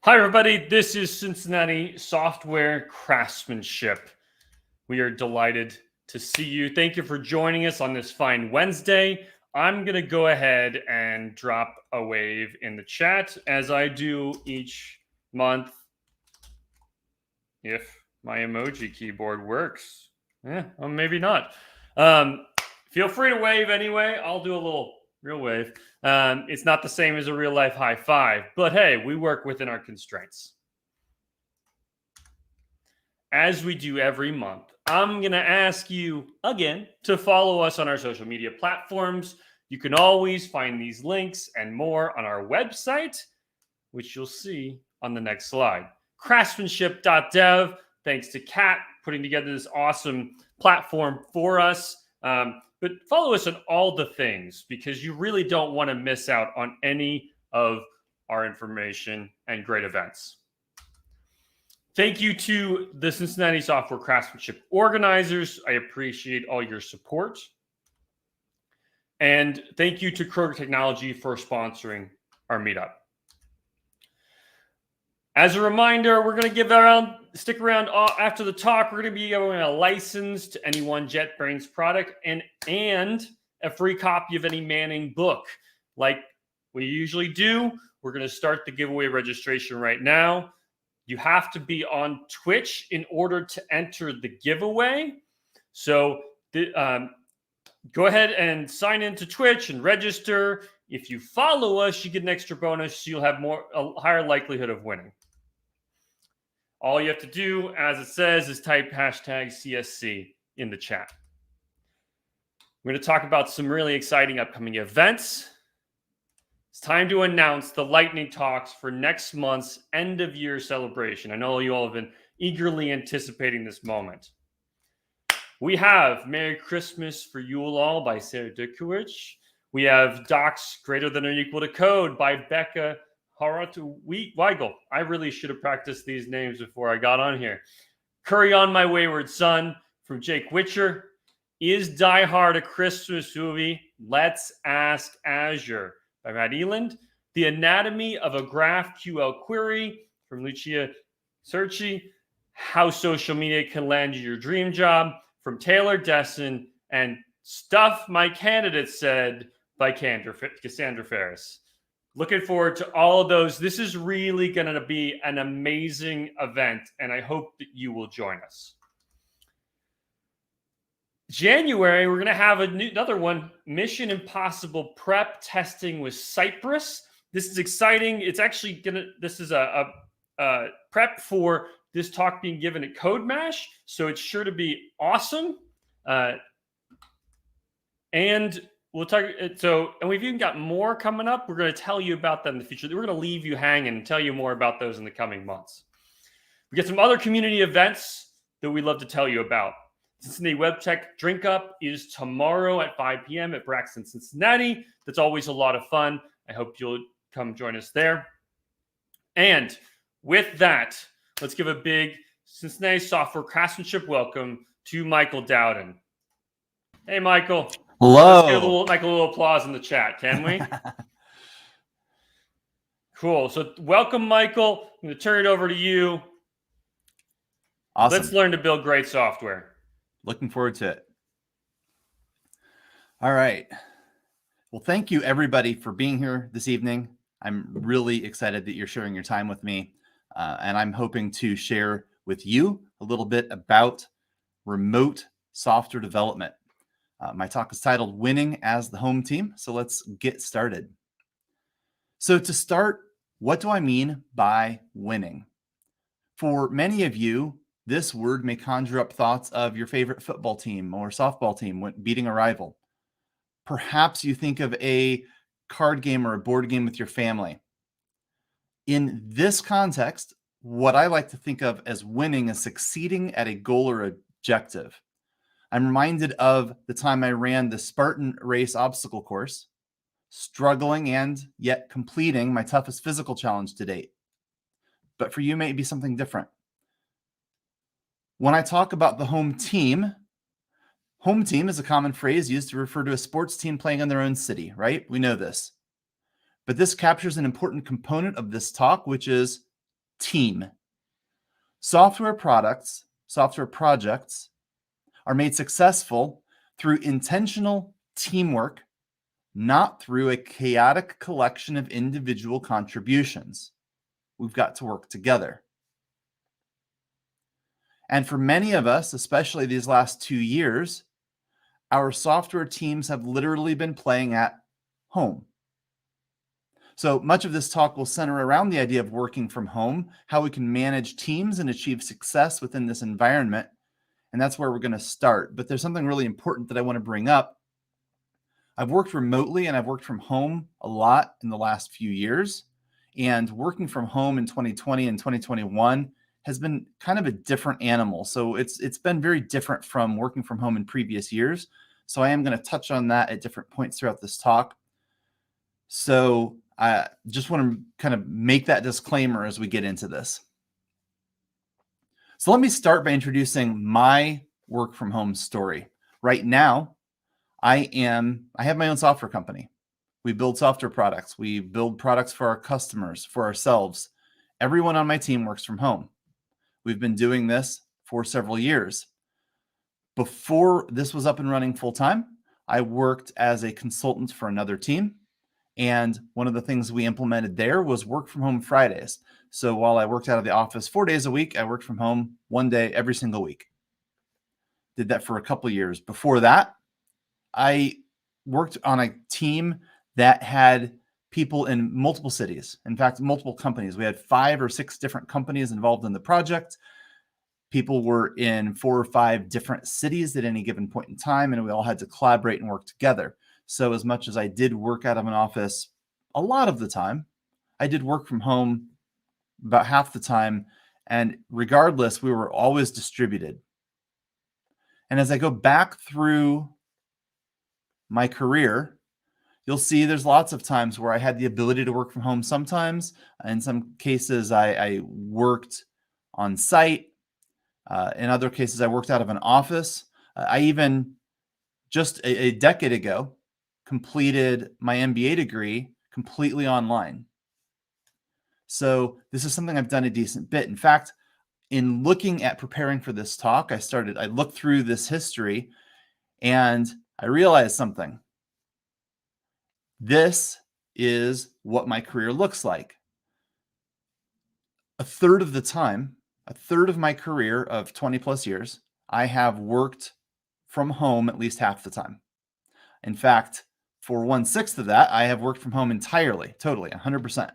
Hi, everybody. This is Cincinnati Software Craftsmanship. We are delighted to see you. Thank you for joining us on this fine Wednesday. I'm going to go ahead and drop a wave in the chat as I do each month. If my emoji keyboard works. Well, maybe not. Feel free to wave anyway. I'll do a little real wave. It's not the same as a real life high five, but hey, we work within our constraints. As we do every month, I'm going to ask you again to follow us on our social media platforms. You can always find these links and more on our website, which you'll see on the next slide. Craftsmanship.dev. Thanks to Kat putting together this awesome platform for us. But follow us on all the things because you really don't want to miss out on any of our information and great events. Thank you to the Cincinnati Software Craftsmanship organizers. I appreciate all your support. And thank you to Kroger Technology for sponsoring our meetup. As a reminder, we're going to stick around after the talk. We're going to be giving a license to any one JetBrains product and a free copy of any Manning book. Like we usually do, we're going to start the giveaway registration right now. You have to be on Twitch in order to enter the giveaway. So go ahead and sign into Twitch and register. If you follow us, you get an extra bonus. So you'll have a higher likelihood of winning. All you have to do, as it says, is type hashtag CSC in the chat. We're going to talk about some really exciting upcoming events. It's time to announce the lightning talks for next month's end of year celebration. I know you all have been eagerly anticipating this moment. We have Merry Christmas for You All by Sarah Dukowicz. We have Docs Greater Than or Equal to Code by Becca Haratu Weigel. I really should have practiced these names before I got on here. Curry on My Wayward Son from Jake Witcher. Is Die Hard a Christmas movie? Let's Ask Azure by Matt Eland. The Anatomy of a GraphQL Query from Lucia Cerci. How Social Media Can Land You Your Dream Job from Taylor Desson. And Stuff My Candidate Said by Cassandra Ferris. Looking forward to all of those. This is really going to be an amazing event, and I hope that you will join us. January, we're going to have another one, Mission Impossible Prep Testing with Cypress. This is exciting. It's actually this is a prep for this talk being given at CodeMash, so it's sure to be awesome. And we'll talk. And we've even got more coming up. We're going to tell you about that in the future. We're going to leave you hanging and tell you more about those in the coming months. We get some other community events that we'd love to tell you about. Cincinnati Web Tech Drink Up is tomorrow at 5 p.m. at Braxton, Cincinnati. That's always a lot of fun. I hope you'll come join us there. And with that, let's give a big Cincinnati Software Craftsmanship welcome to Michael Dowden. Hey, Michael. Hello. Let's give Michael a little applause in the chat, can we? Cool. So welcome, Michael. I'm going to turn it over to you. Awesome. Let's learn to build great software. Looking forward to it. All right. Well, thank you, everybody, for being here this evening. I'm really excited that you're sharing your time with me, and I'm hoping to share with you a little bit about remote software development. My talk is titled Winning as the Home Team, so let's get started. So to start, what do I mean by winning? For many of you, this word may conjure up thoughts of your favorite football team or softball team when beating a rival. Perhaps you think of a card game or a board game with your family. In this context, what I like to think of as winning is succeeding at a goal or objective. I'm reminded of the time I ran the Spartan Race obstacle course, struggling and yet completing my toughest physical challenge to date. But for you, it may be something different. When I talk about the home team is a common phrase used to refer to a sports team playing in their own city, right? We know this. But this captures an important component of this talk, which is team. Software products, software projects are made successful through intentional teamwork, not through a chaotic collection of individual contributions. We've got to work together. And for many of us, especially these last 2 years, our software teams have literally been playing at home. So much of this talk will center around the idea of working from home, how we can manage teams and achieve success within this environment. And that's where we're going to start. But there's something really important that I want to bring up. I've worked remotely and I've worked from home a lot in the last few years. And working from home in 2020 and 2021 has been kind of a different animal. So it's been very different from working from home in previous years. So I am going to touch on that at different points throughout this talk. So I just want to kind of make that disclaimer as we get into this. So let me start by introducing my work from home story. Right now, I have my own software company. We build software products. We build products for our customers, for ourselves. Everyone on my team works from home. We've been doing this for several years. Before this was up and running full time, I worked as a consultant for another team. And one of the things we implemented there was work from home Fridays. So while I worked out of the office 4 days a week, I worked from home 1 day every single week. Did that for a couple of years. Before that, I worked on a team that had people in multiple cities. In fact, multiple companies. We had 5 or 6 different companies involved in the project. People were in 4 or 5 different cities at any given point in time, and we all had to collaborate and work together. So as much as I did work out of an office a lot of the time, I did work from home about half the time. And regardless, we were always distributed. And as I go back through my career, you'll see there's lots of times where I had the ability to work from home sometimes. In some cases, I worked on site. In other cases, I worked out of an office. I even, just a decade ago, completed my MBA degree completely online. So this is something I've done a decent bit. In fact, in looking at preparing for this talk, I looked through this history and I realized something. This is what my career looks like. A third of my career of 20 plus years, I have worked from home at least half the time. In fact, for 1/6 of that, I have worked from home entirely, totally, 100%.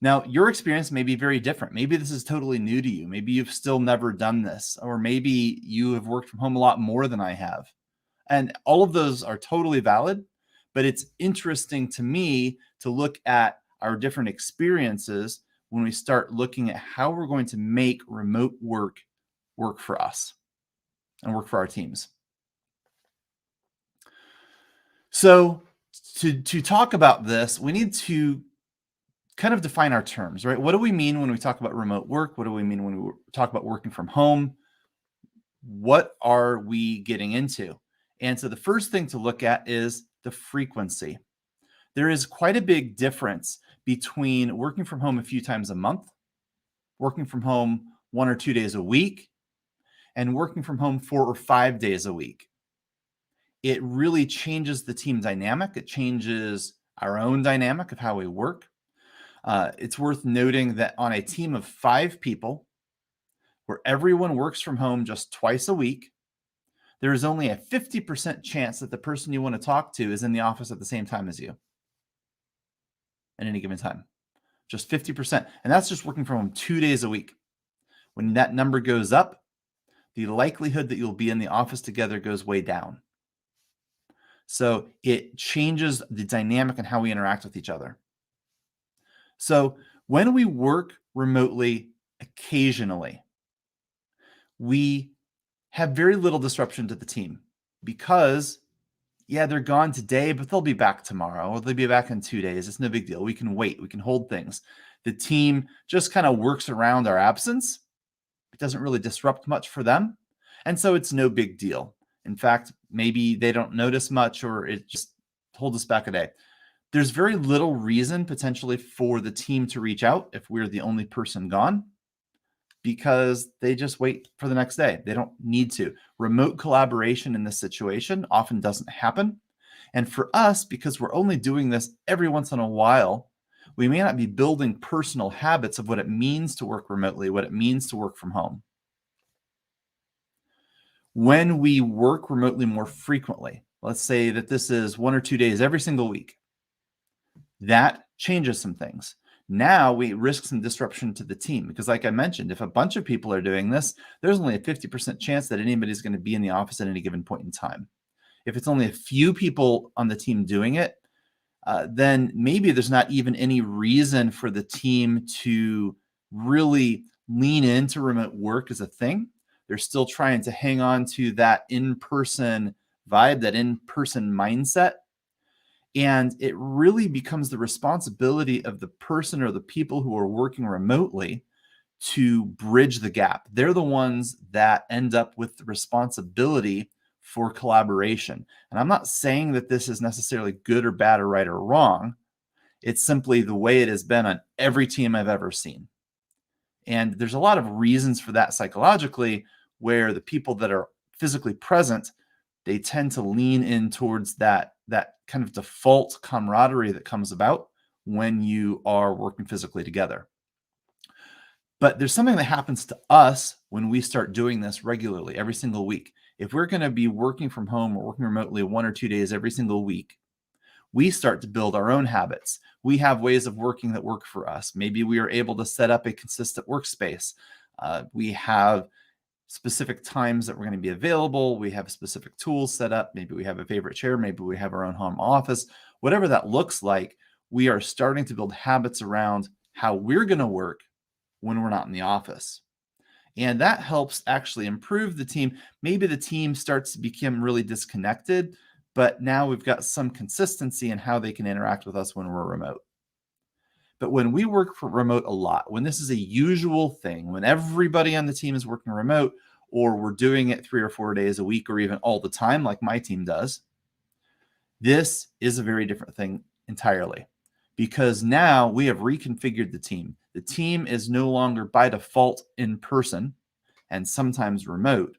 Now, your experience may be very different. Maybe this is totally new to you. Maybe you've still never done this, or maybe you have worked from home a lot more than I have. And all of those are totally valid, but it's interesting to me to look at our different experiences when we start looking at how we're going to make remote work for us and work for our teams. So to talk about this, we need to kind of define our terms, right? What do we mean when we talk about remote work? What do we mean when we talk about working from home? What are we getting into? And so the first thing to look at is the frequency. There is quite a big difference between working from home a few times a month, working from home 1 or 2 days a week, and working from home 4 or 5 days a week. It really changes the team dynamic. It changes our own dynamic of how we work. It's worth noting that on a team of 5 people, where everyone works from home just twice a week, there is only a 50% chance that the person you want to talk to is in the office at the same time as you at any given time. Just 50%. And that's just working from home 2 days a week. When that number goes up, the likelihood that you'll be in the office together goes way down. So it changes the dynamic and how we interact with each other. So when we work remotely occasionally, we have very little disruption to the team because, yeah, they're gone today, but they'll be back tomorrow, or they'll be back in 2 days. It's no big deal. We can wait. We can hold things. The team just kind of works around our absence. It doesn't really disrupt much for them. And so it's no big deal. In fact, maybe they don't notice much, or it just holds us back a day. there's very little reason potentially for the team to reach out if we're the only person gone, because they just wait for the next day. They don't need to. Remote collaboration in this situation often doesn't happen. And for us, because we're only doing this every once in a while, we may not be building personal habits of what it means to work remotely, what it means to work from home. When we work remotely more frequently, let's say that this is 1 or 2 days every single week, that changes some things. Now we risk some disruption to the team because, like I mentioned, if a bunch of people are doing this, there's only a 50% chance that anybody's going to be in the office at any given point in time. If it's only a few people on the team doing it, then maybe there's not even any reason for the team to really lean into remote work as a thing. They're still trying to hang on to that in-person vibe, that in-person mindset. And it really becomes the responsibility of the person or the people who are working remotely to bridge the gap. They're the ones that end up with the responsibility for collaboration. And I'm not saying that this is necessarily good or bad or right or wrong. It's simply the way it has been on every team I've ever seen. And there's a lot of reasons for that psychologically, where the people that are physically present, they tend to lean in towards that kind of default camaraderie that comes about when you are working physically together. But there's something that happens to us when we start doing this regularly every single week. If we're going to be working from home or working remotely 1 or 2 days every single week, we start to build our own habits. We have ways of working that work for us. Maybe we are able to set up a consistent workspace. We have specific times that we're going to be available. We have specific tools set up. Maybe we have a favorite chair. Maybe we have our own home office. Whatever that looks like, we are starting to build habits around how we're going to work when we're not in the office. And that helps actually improve the team. Maybe the team starts to become really disconnected, but now we've got some consistency in how they can interact with us when we're remote. But when we work for remote a lot, when this is a usual thing, when everybody on the team is working remote, or we're doing it 3 or 4 days a week, or even all the time, like my team does, this is a very different thing entirely, because now we have reconfigured the team. The team is no longer by default in person and sometimes remote.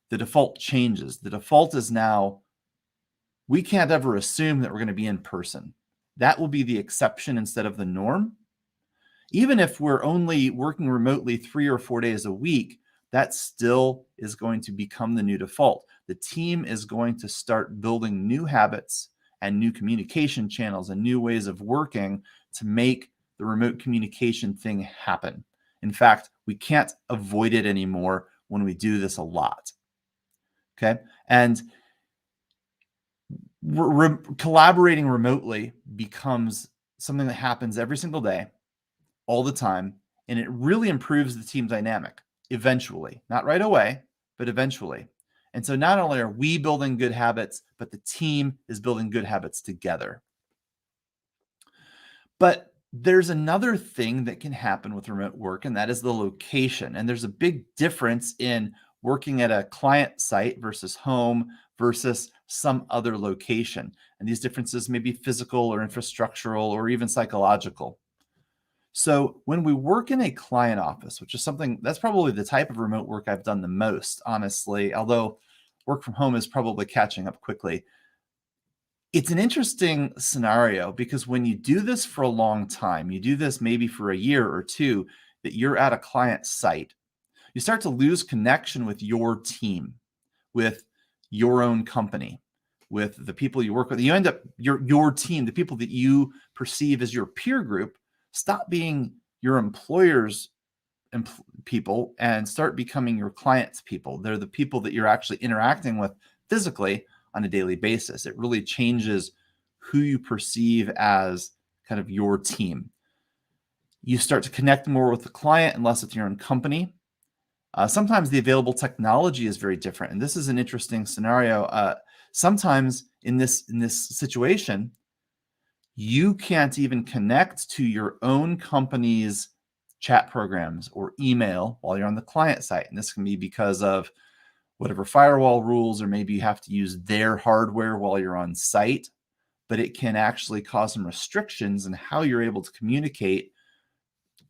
The default changes. The default is now we can't ever assume that we're going to be in person. That will be the exception instead of the norm. Even if we're only working remotely 3 or 4 days a week, that still is going to become the new default. The team is going to start building new habits and new communication channels and new ways of working to make the remote communication thing happen. In fact, we can't avoid it anymore when we do this a lot. Okay. And collaborating remotely becomes something that happens every single day, all the time, and it really improves the team dynamic eventually. Not right away, but eventually. And so not only are we building good habits, but the team is building good habits together. But there's another thing that can happen with remote work, and that is the location. And there's a big difference in working at a client site versus home versus some other location. And these differences may be physical or infrastructural or even psychological. So when we work in a client office, which is something that's probably the type of remote work I've done the most, honestly, although work from home is probably catching up quickly. It's an interesting scenario because when you do this for a long time, you do this maybe for a year or two, that you're at a client site, you start to lose connection with your team, with your own company, with the people you work with. You end up, your team, the people that you perceive as your peer group, stop being your employer's people and start becoming your clients' people. They're the people that you're actually interacting with physically on a daily basis. It really changes who you perceive as kind of your team. You start to connect more with the client and less with your own company. Sometimes the available technology is very different. And this is an interesting scenario. Sometimes in this situation, you can't even connect to your own company's chat programs or email while you're on the client site. And this can be because of whatever firewall rules, or maybe you have to use their hardware while you're on site. but it can actually cause some restrictions in how you're able to communicate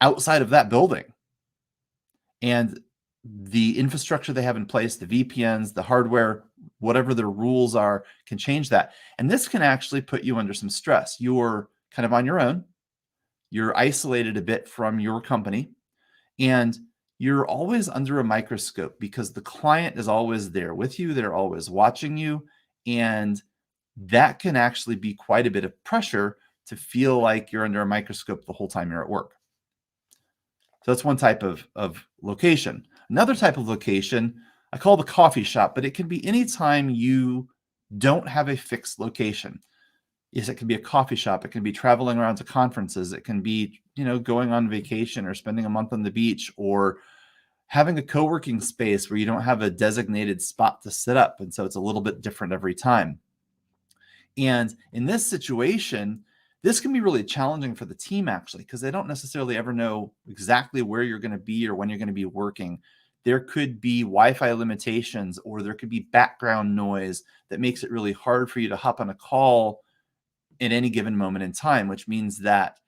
outside of that building. And the infrastructure they have in place, the VPNs, the hardware, whatever their rules are, can change that. And this can actually put you under some stress. You're kind of on your own. You're isolated a bit from your company, and you're always under a microscope because the client is always there with you. They're always watching you. And that can actually be quite a bit of pressure to feel like you're under a microscope the whole time you're at work. So that's one type of location. Another type of location I call the coffee shop, but it can be anytime you don't have a fixed location. Yes, it can be a coffee shop. It can be traveling around to conferences. It can be, going on vacation or spending a month on the beach, or having a co-working space where you don't have a designated spot to sit up. And so it's a little bit different every time. And in this situation, this can be really challenging for the team, actually, because they don't necessarily ever know exactly where you're going to be or when you're going to be working. There could be Wi-Fi limitations, or there could be background noise that makes it really hard for you to hop on a call at any given moment in time, which means that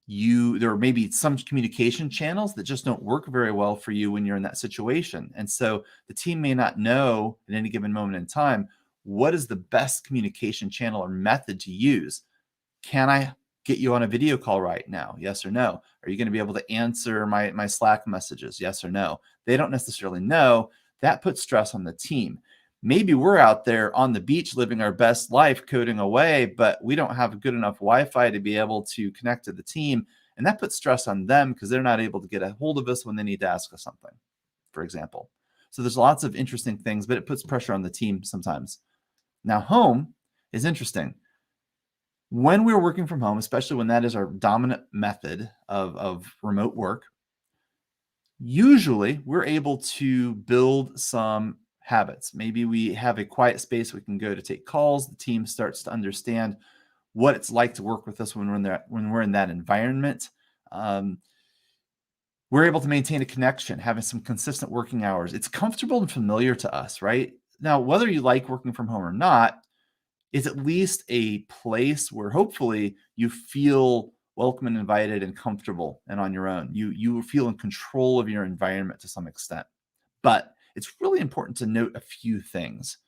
there may be some communication channels that just don't work very well for you when you're in that situation. And so the team may not know at any given moment in time, what is the best communication channel or method to use? Can I get you on a video call right now? Yes or no? Are you going to be able to answer my Slack messages? Yes or no? They don't necessarily know. That puts stress on the team. Maybe we're out there on the beach living our best life, coding away, but we don't have good enough Wi-Fi to be able to connect to the team. And that puts stress on them because they're not able to get a hold of us when they need to ask us something, for example. So there's lots of interesting things, but it puts pressure on the team sometimes. Now, home is interesting. When we're working from home, especially when that is our dominant method of remote work, usually we're able to build some habits. Maybe we have a quiet space we can go to take calls. The team starts to understand what it's like to work with us when we're in that environment. We're able to maintain a connection, having some consistent working hours. It's comfortable and familiar to us, right? Now, whether you like working from home or not, it's at least a place where hopefully you feel welcome and invited and comfortable and on your own. You feel in control of your environment to some extent. But it's really important to note a few things.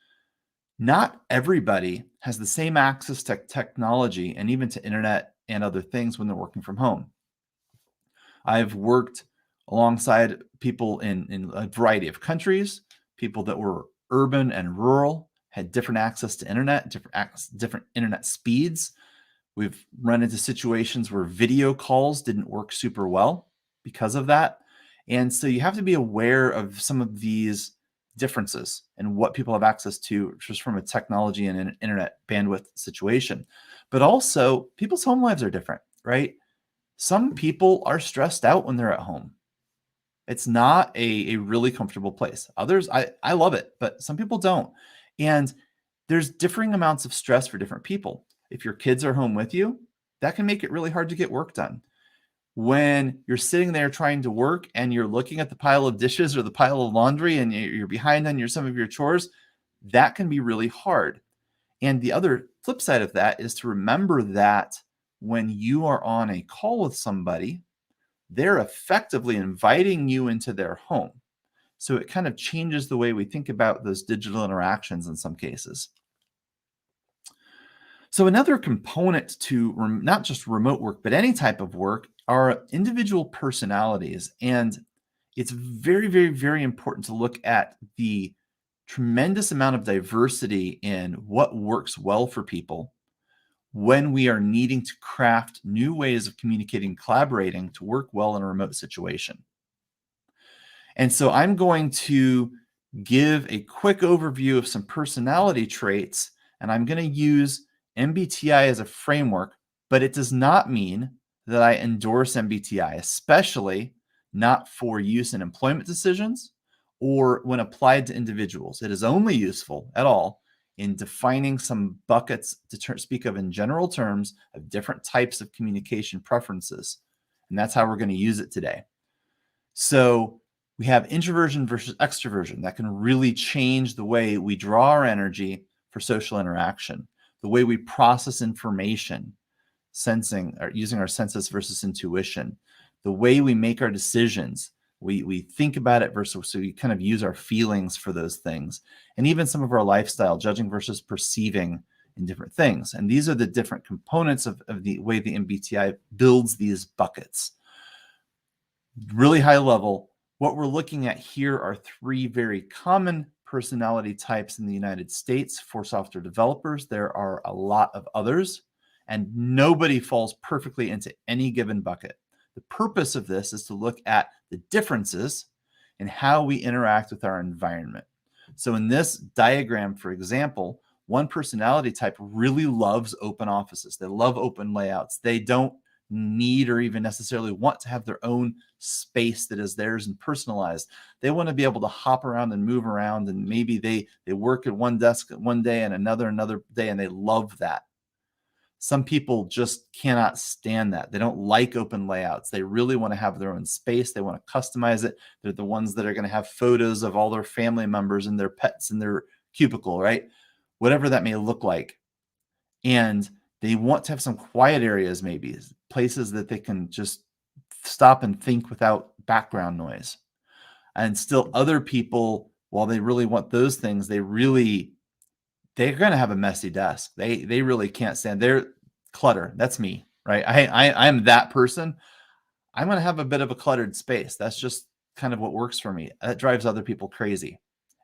Not everybody has the same access to technology and even to internet and other things when they're working from home. I've worked alongside people in a variety of countries, people that were urban and rural, had different access to internet, different internet speeds. We've run into situations where video calls didn't work super well because of that. And so you have to be aware of some of these differences and what people have access to just from a technology and an internet bandwidth situation. But also, people's home lives are different, right? Some people are stressed out when they're at home. It's not a really comfortable place. Others, I love it, but some people don't. And there's differing amounts of stress for different people. If your kids are home with you, that can make it really hard to get work done. When you're sitting there trying to work and you're looking at the pile of dishes or the pile of laundry and you're behind on some of your chores, that can be really hard. And the other flip side of that is to remember that when you are on a call with somebody, they're effectively inviting you into their home. So it kind of changes the way we think about those digital interactions in some cases. So another component to not just remote work, but any type of work are individual personalities. And it's very, very, very important to look at the tremendous amount of diversity in what works well for people when we are needing to craft new ways of communicating and collaborating to work well in a remote situation. And so I'm going to give a quick overview of some personality traits, and I'm going to use MBTI as a framework, but it does not mean that I endorse MBTI, especially not for use in employment decisions or when applied to individuals. It is only useful at all in defining some buckets to speak of in general terms of different types of communication preferences. And that's how we're going to use it today. So we have introversion versus extroversion. That can really change the way we draw our energy for social interaction. the way we process information, sensing or using our senses versus intuition, the way we make our decisions. We think about it versus, so we kind of use our feelings for those things, and even some of our lifestyle, judging versus perceiving in different things. And these are the different components of the way the MBTI builds these buckets. Really high level, what we're looking at here are 3 very common personality types in the United States for software developers. There are a lot of others, and nobody falls perfectly into any given bucket. The purpose of this is to look at the differences in how we interact with our environment. So in this diagram, for example, one personality type really loves open offices. They love open layouts. They don't need or even necessarily want to have their own space that is theirs and personalized. They want to be able to hop around and move around, and maybe they work at one desk one day and another day, and they love that. Some people just cannot stand that. They don't like open layouts. They really want to have their own space. They want to customize it. They're the ones that are going to have photos of all their family members and their pets in their cubicle, right? Whatever that may look like. And they want to have some quiet areas, maybe places that they can just stop and think without background noise. And still other people, while they really want those things, they're going to have a messy desk. They really can't stand their clutter. That's me, right? I'm that person. I'm going to have a bit of a cluttered space. That's just kind of what works for me. That drives other people crazy.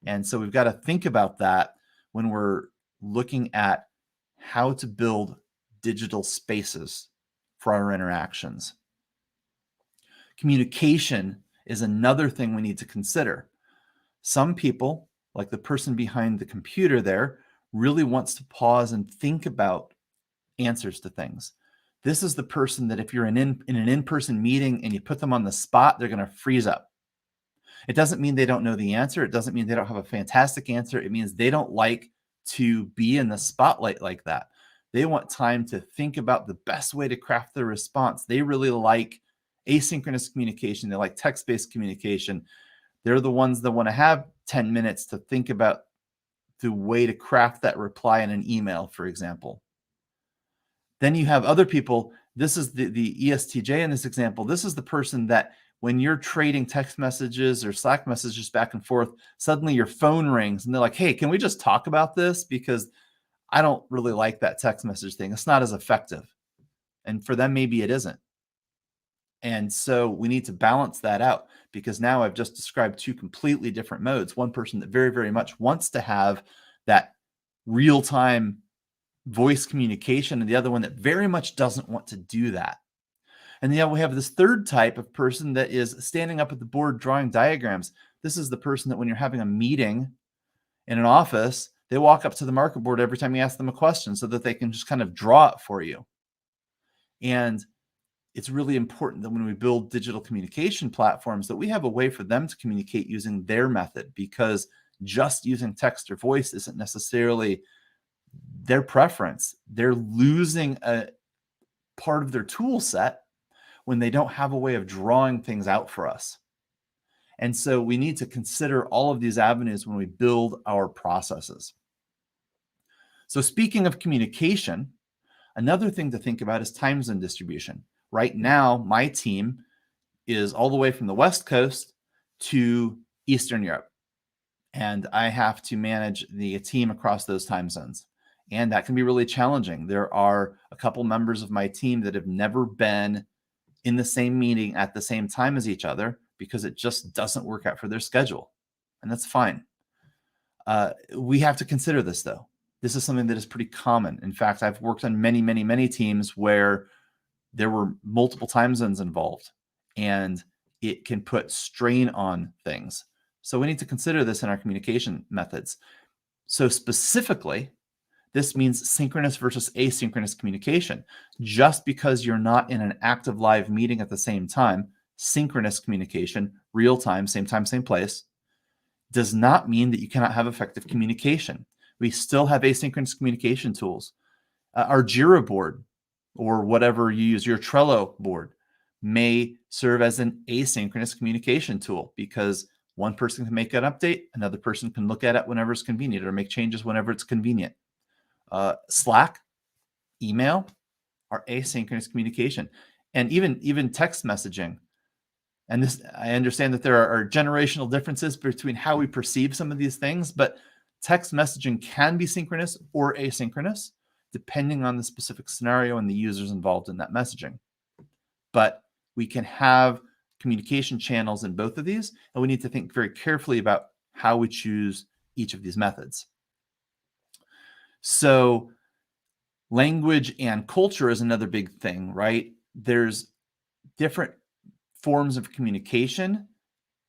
And so we've got to think about that when we're looking at how to build digital spaces for our interactions. Communication is another thing we need to consider. Some people, like the person behind the computer there, really wants to pause and think about answers to things. This is the person that if you're in an in-person meeting and you put them on the spot, they're going to freeze up. It doesn't mean they don't know the answer. It doesn't mean they don't have a fantastic answer. It means they don't like to be in the spotlight like that. They want time to think about the best way to craft their response. They really like asynchronous communication. They like text-based communication. They're the ones that want to have 10 minutes to think about the way to craft that reply in an email, for example. Then you have other people. This is the ESTJ in this example. This is the person that when you're trading text messages or Slack messages back and forth, suddenly your phone rings and they're like, hey, can we just talk about this? Because I don't really like that text message thing. It's not as effective. And for them, maybe it isn't. And so we need to balance that out, because now I've just described 2 completely different modes. One person that very, very much wants to have that real-time voice communication, and the other one that very much doesn't want to do that. And then we have this third type of person that is standing up at the board drawing diagrams. This is the person that when you're having a meeting in an office, they walk up to the marker board every time you ask them a question so that they can just kind of draw it for you. And it's really important that when we build digital communication platforms that we have a way for them to communicate using their method, because just using text or voice isn't necessarily their preference. They're losing a part of their tool set when they don't have a way of drawing things out for us. And so we need to consider all of these avenues when we build our processes. So speaking of communication, another thing to think about is time zone distribution. Right now, my team is all the way from the West Coast to Eastern Europe. And I have to manage the team across those time zones. And that can be really challenging. There are a couple members of my team that have never been in the same meeting at the same time as each other because it just doesn't work out for their schedule. And that's fine. We have to consider this, though. This is something that is pretty common. In fact, I've worked on many, many, many teams where there were multiple time zones involved, and it can put strain on things. So we need to consider this in our communication methods. So specifically, this means synchronous versus asynchronous communication. Just because you're not in an active live meeting at the same time, synchronous communication, real time, same place, does not mean that you cannot have effective communication. We still have asynchronous communication tools. Our Jira board, or whatever you use, your Trello board, may serve as an asynchronous communication tool, because one person can make an update, another person can look at it whenever it's convenient, or make changes whenever it's convenient. Slack, email are asynchronous communication, and even text messaging. And this, I understand that there are generational differences between how we perceive some of these things, but text messaging can be synchronous or asynchronous, depending on the specific scenario and the users involved in that messaging. But we can have communication channels in both of these, and we need to think very carefully about how we choose each of these methods. So language and culture is another big thing, right? There's different forms of communication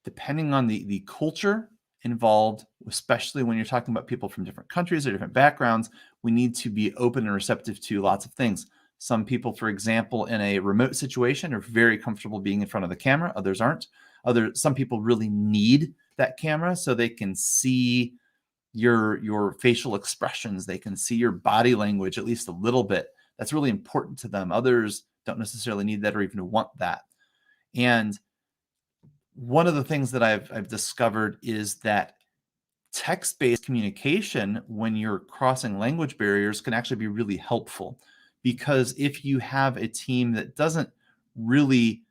depending on the culture involved, especially when you're talking about people from different countries or different backgrounds. We need to be open and receptive to lots of things. Some people, for example, in a remote situation are very comfortable being in front of the camera. Others aren't. Some people really need that camera so they can see your facial expressions. They can see your body language at least a little bit. That's really important to them. Others don't necessarily need that or even want that. And one of the things that I've discovered is that text-based communication, when you're crossing language barriers, can actually be really helpful. Because if you have a team that doesn't really,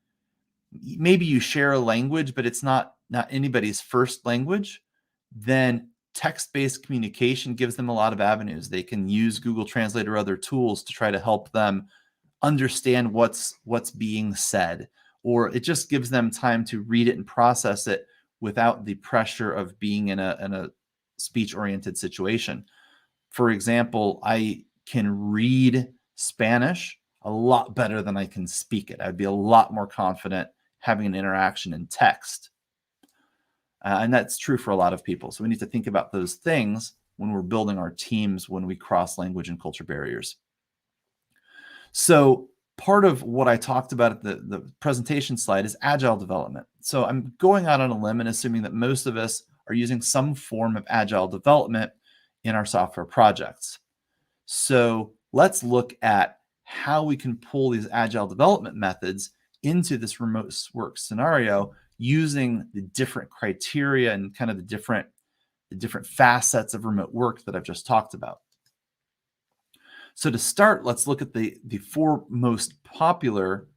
maybe you share a language, but it's not anybody's first language, then text-based communication gives them a lot of avenues. They can use Google Translate or other tools to try to help them understand what's being said, or it just gives them time to read it and process it without the pressure of being in a speech-oriented situation. For example, I can read Spanish a lot better than I can speak it. I'd be a lot more confident having an interaction in text. And that's true for a lot of people. So we need to think about those things when we're building our teams when we cross language and culture barriers. So part of what I talked about at the presentation slide is agile development. So I'm going out on a limb and assuming that most of us are using some form of agile development in our software projects. So let's look at how we can pull these agile development methods into this remote work scenario using the different criteria and kind of the different facets of remote work that I've just talked about. So to start, let's look at the four most popular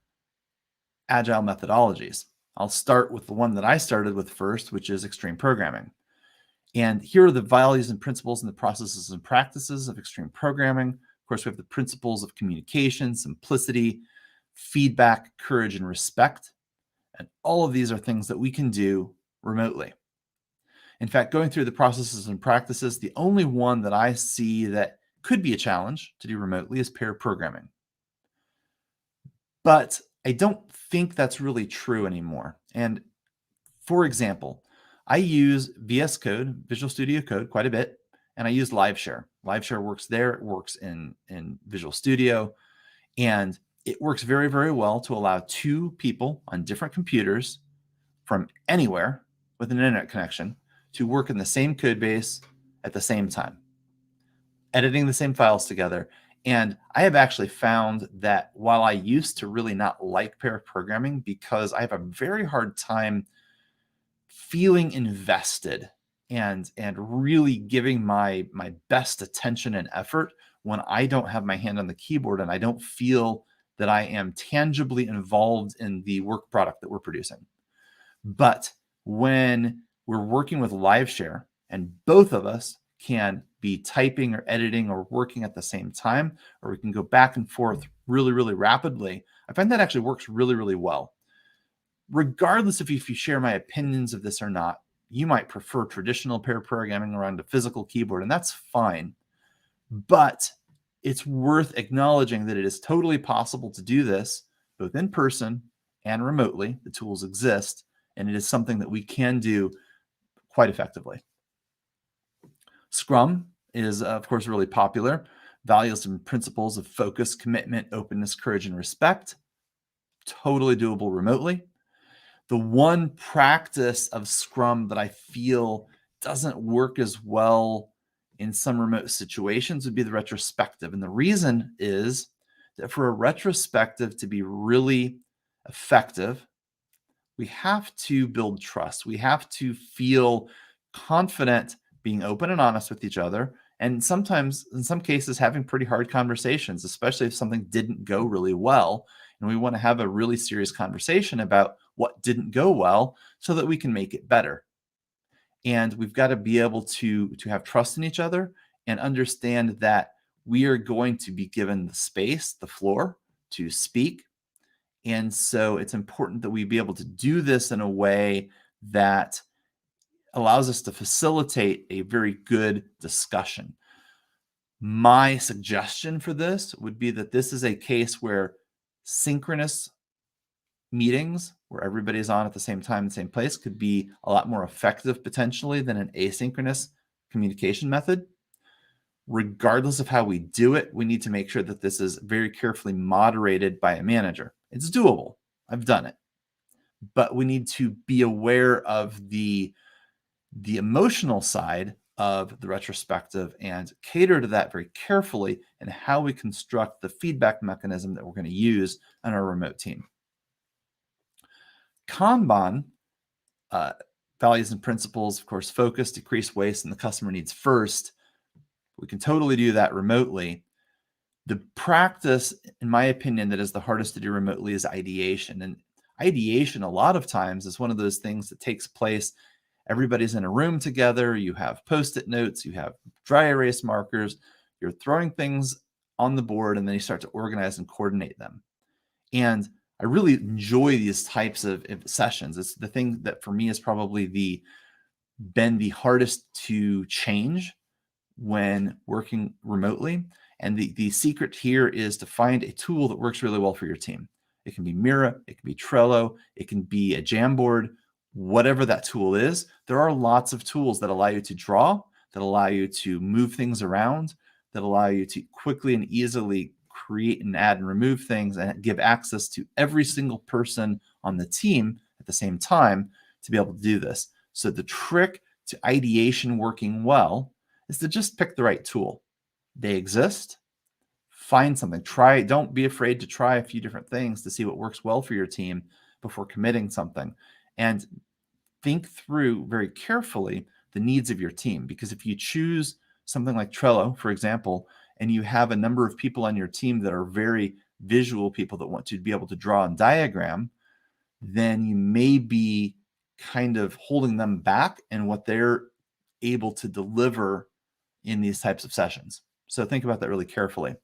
agile methodologies. I'll start with the one that I started with first, which is extreme programming. And here are the values and principles and the processes and practices of extreme programming. Of course, we have the principles of communication, simplicity, feedback, courage, and respect. And all of these are things that we can do remotely. In fact, going through the processes and practices, the only one that I see that could be a challenge to do remotely is pair programming. But I don't think that's really true anymore. And for example, I use VS Code, Visual Studio Code, quite a bit, and I use LiveShare. LiveShare works there, it works in Visual Studio, and it works very, very well to allow two people on different computers from anywhere with an internet connection to work in the same code base at the same time, editing the same files together. And I have actually found that while I used to really not like pair programming because I have a very hard time feeling invested and really giving my best attention and effort when I don't have my hand on the keyboard and I don't feel that I am tangibly involved in the work product that we're producing. But when we're working with LiveShare and both of us can be typing or editing or working at the same time, or we can go back and forth really, really rapidly, I find that actually works really, really well. Regardless of if you share my opinions of this or not, you might prefer traditional pair programming around a physical keyboard, and that's fine. But it's worth acknowledging that it is totally possible to do this both in person and remotely. The tools exist, and it is something that we can do quite effectively. Scrum is, of course, really popular. Values and principles of focus, commitment, openness, courage, and respect. Totally doable remotely. The one practice of Scrum that I feel doesn't work as well in some remote situations would be the retrospective. And the reason is that for a retrospective to be really effective, we have to build trust. We have to feel confident being open and honest with each other And sometimes, in some cases, having pretty hard conversations, especially if something didn't go really well. And we want to have a really serious conversation about what didn't go well so that we can make it better. And we've got to be able to have trust in each other and understand that we are going to be given the space, the floor to speak. And so it's important that we be able to do this in a way that allows us to facilitate a very good discussion. My suggestion for this would be that this is a case where synchronous meetings, where everybody's on at the same time, the same place, could be a lot more effective potentially than an asynchronous communication method. Regardless of how we do it, we need to make sure that this is very carefully moderated by a manager. It's doable. I've done it. But we need to be aware of the emotional side of the retrospective and cater to that very carefully and how we construct the feedback mechanism that we're going to use on our remote team. Kanban, values and principles, of course, focus, decrease waste, and the customer needs first. We can totally do that remotely. The practice, in my opinion, that is the hardest to do remotely is ideation. And ideation, a lot of times, is one of those things that takes place. Everybody's in a room together. You have Post-it notes. You have dry erase markers. You're throwing things on the board, and then you start to organize and coordinate them. And I really enjoy these types of sessions. It's the thing that for me has probably been the hardest to change when working remotely. And the secret here is to find a tool that works really well for your team. It can be Mira, it can be Trello, it can be a Jamboard, whatever that tool is. There are lots of tools that allow you to draw, that allow you to move things around, that allow you to quickly and easily create and add and remove things and give access to every single person on the team at the same time to be able to do this. So the trick to ideation working well is to just pick the right tool. They exist. Find something. Try. Don't be afraid to try a few different things to see what works well for your team before committing something. And think through very carefully the needs of your team. Because if you choose something like Trello, for example, and you have a number of people on your team that are very visual people that want to be able to draw and diagram, then you may be kind of holding them back in what they're able to deliver in these types of sessions. So think about that really carefully.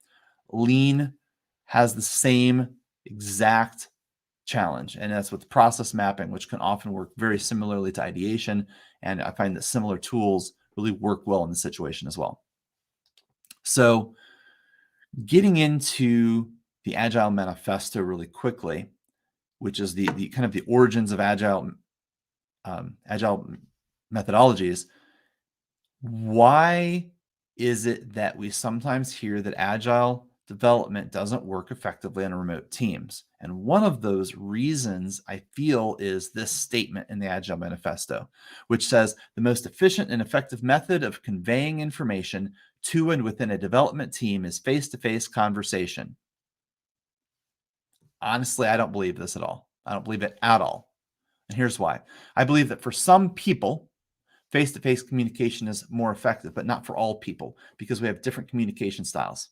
Lean has the same exact challenge, and that's with process mapping, which can often work very similarly to ideation. And I find that similar tools really work well in this situation as well. So getting into the Agile Manifesto really quickly, which is the kind of the origins of Agile methodologies. Why is it that we sometimes hear that Agile development doesn't work effectively on remote teams? And one of those reasons I feel is this statement in the Agile Manifesto, which says the most efficient and effective method of conveying information to and within a development team is face-to-face conversation. Honestly, I don't believe this at all. I don't believe it at all. And here's why. I believe that for some people, face-to-face communication is more effective, but not for all people, because we have different communication styles.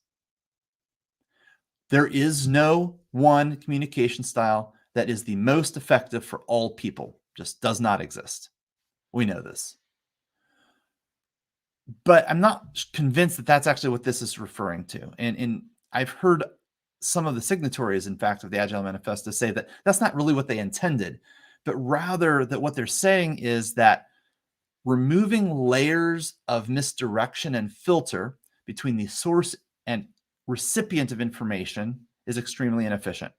There is no one communication style that is the most effective for all people. Just does not exist. We know this. But I'm not convinced that that's actually what this is referring to. And I've heard some of the signatories, in fact, of the Agile Manifesto say that that's not really what they intended, but rather that what they're saying is that removing layers of misdirection and filter between the source and recipient of information is extremely inefficient.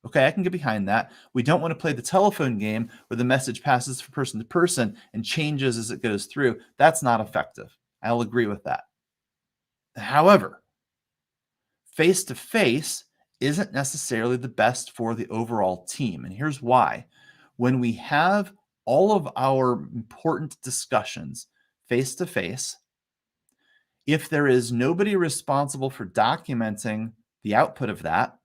Okay, I can get behind that. We don't want to play the telephone game where the message passes from person to person and changes as it goes through. That's not effective. I'll agree with that. However, face-to-face isn't necessarily the best for the overall team. And here's why. When we have all of our important discussions face-to-face, if there is nobody responsible for documenting the output of that,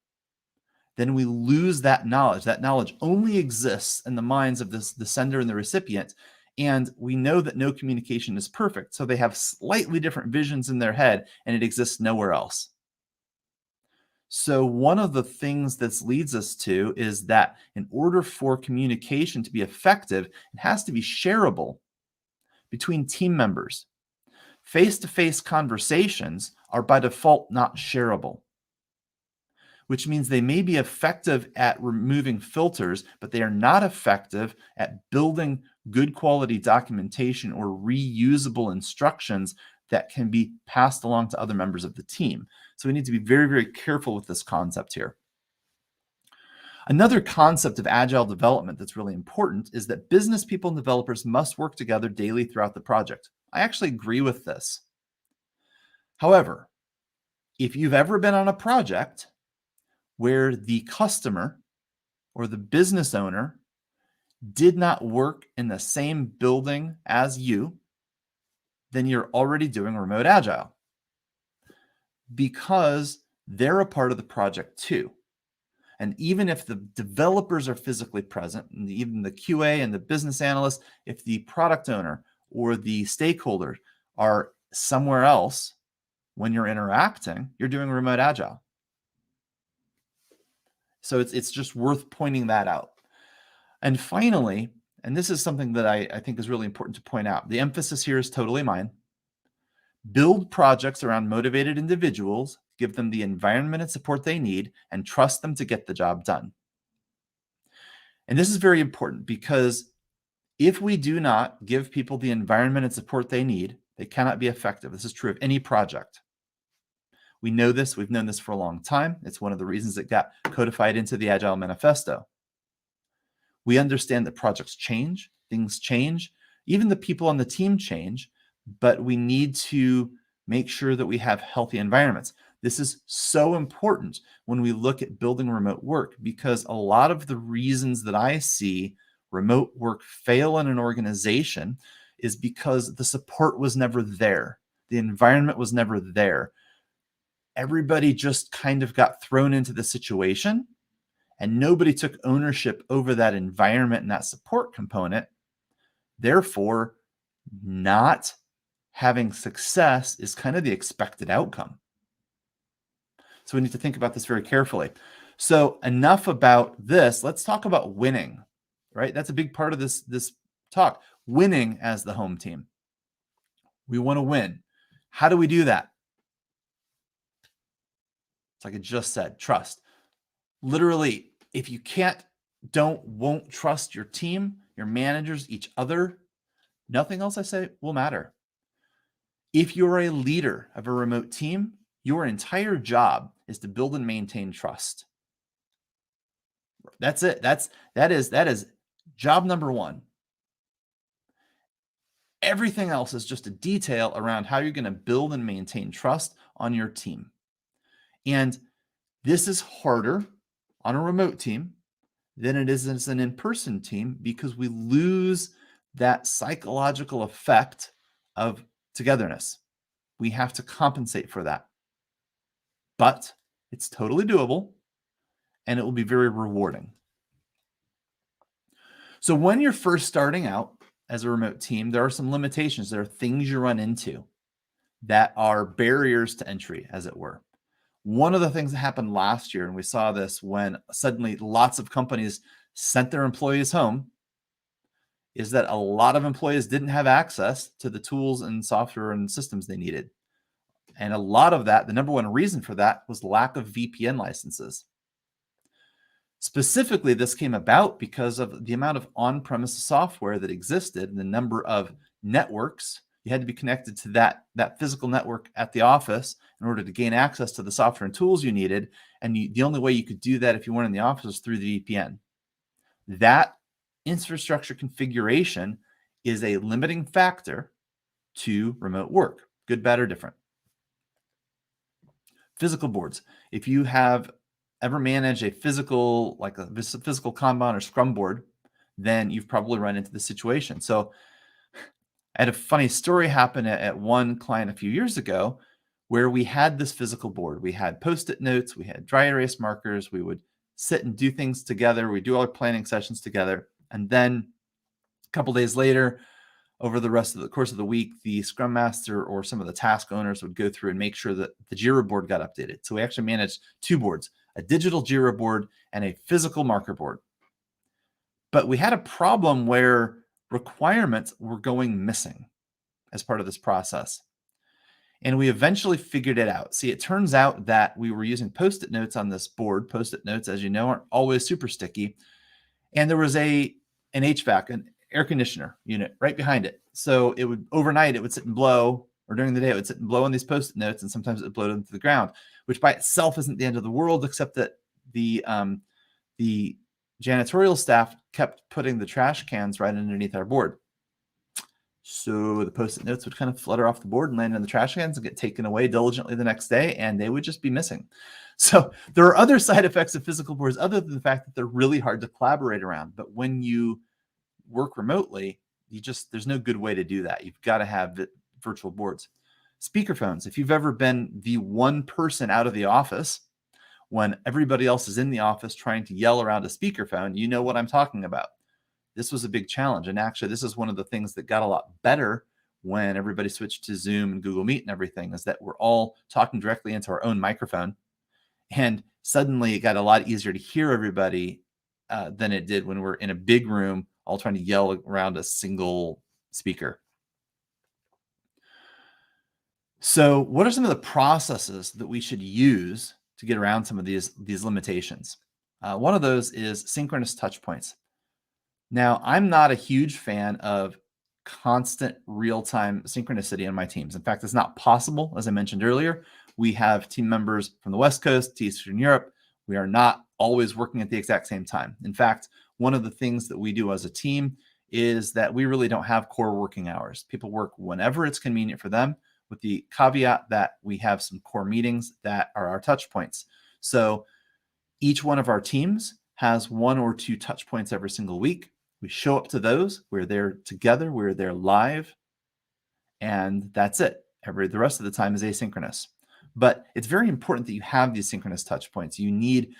then we lose that knowledge. That knowledge only exists in the minds of the sender and the recipient. And we know that no communication is perfect. So they have slightly different visions in their head, and it exists nowhere else. So one of the things this leads us to is that in order for communication to be effective, it has to be shareable between team members. Face-to-face conversations are by default not shareable, which means they may be effective at removing filters, but they are not effective at building good quality documentation or reusable instructions that can be passed along to other members of the team. So we need to be very, very careful with this concept here. Another concept of agile development that's really important is that business people and developers must work together daily throughout the project. I actually agree with this. However, if you've ever been on a project where the customer or the business owner did not work in the same building as you, then you're already doing remote agile because they're a part of the project too. And even if the developers are physically present, and even the QA and the business analyst, if the product owner or the stakeholder are somewhere else when you're interacting, you're doing remote agile. So it's just worth pointing that out. And finally, and this is something that I think is really important to point out, the emphasis here is totally mine. Build projects around motivated individuals, give them the environment and support they need, and trust them to get the job done. And this is very important because if we do not give people the environment and support they need, they cannot be effective. This is true of any project. We know this. We've known this for a long time. It's one of the reasons it got codified into the Agile Manifesto. We understand that projects change, things change, even the people on the team change, but we need to make sure that we have healthy environments. This is so important when we look at building remote work because a lot of the reasons that I see remote work fail in an organization is because the support was never there. The environment was never there. Everybody just kind of got thrown into the situation and nobody took ownership over that environment and that support component. Therefore, not having success is kind of the expected outcome. So we need to think about this very carefully. So enough about this. Let's talk about winning, right? That's a big part of this talk. Winning as the home team. We want to win. How do we do that? It's like I just said, trust. Literally, if you won't trust your team, your managers, each other, nothing else I say will matter. If you're a leader of a remote team, your entire job is to build and maintain trust. That's it. That is job number one. Everything else is just a detail around how you're going to build and maintain trust on your team. And this is harder on a remote team than it is as an in-person team because we lose that psychological effect of togetherness. We have to compensate for that. But it's totally doable and it will be very rewarding. So when you're first starting out as a remote team, there are some limitations. There are things you run into that are barriers to entry, as it were. One of the things that happened last year, and we saw this when suddenly lots of companies sent their employees home, is that a lot of employees didn't have access to the tools and software and systems they needed. And a lot of that, the number one reason for that was lack of VPN licenses. Specifically, this came about because of the amount of on-premise software that existed and the number of networks. You had to be connected to that physical network at the office in order to gain access to the software and tools you needed. And the only way you could do that if you weren't in the office was through the VPN. That infrastructure configuration is a limiting factor to remote work, good, bad, or different. Physical boards. If you have ever managed a physical Kanban or Scrum board, then you've probably run into the situation. So I had a funny story happen at one client a few years ago where we had this physical board. We had Post-it notes, we had dry erase markers, we would sit and do things together. We do all our planning sessions together. And then a couple days later, over the rest of the course of the week, the Scrum Master or some of the task owners would go through and make sure that the Jira board got updated. So we actually managed 2 boards, a digital Jira board and a physical marker board. But we had a problem where requirements were going missing as part of this process. And we eventually figured it out. See, it turns out that we were using Post-it notes on this board. Post-it notes, as you know, aren't always super sticky. And there was an HVAC, an air conditioner unit right behind it. So it would overnight, it would sit and blow, or during the day, it would sit and blow on these Post-it notes, and sometimes it would blow them to the ground, which by itself isn't the end of the world, except that the janitorial staff kept putting the trash cans right underneath our board. So the Post-it notes would kind of flutter off the board and land in the trash cans and get taken away diligently the next day, and they would just be missing. So there are other side effects of physical boards other than the fact that they're really hard to collaborate around. But when you work remotely, there's no good way to do that. You've got to have virtual boards. Speakerphones. If you've ever been the one person out of the office when everybody else is in the office trying to yell around a speakerphone, you know what I'm talking about. This was a big challenge. And actually, this is one of the things that got a lot better when everybody switched to Zoom and Google Meet and everything, is that we're all talking directly into our own microphone. And suddenly it got a lot easier to hear everybody than it did when we're in a big room all trying to yell around a single speaker. So what are some of the processes that we should use to get around some of these limitations? One of those is synchronous touch points. Now, I'm not a huge fan of constant real-time synchronicity on my teams. In fact, it's not possible. As I mentioned earlier, we have team members from the West Coast to Eastern Europe. We are not always working at the exact same time. In fact, one of the things that we do as a team is that we really don't have core working hours. People work whenever it's convenient for them, with the caveat that we have some core meetings that are our touch points. So each one of our teams has 1 or 2 touch points every single week. We show up to those. We're there together. We're there live. And that's it. The rest of the time is asynchronous. But it's very important that you have these synchronous touch points. You need,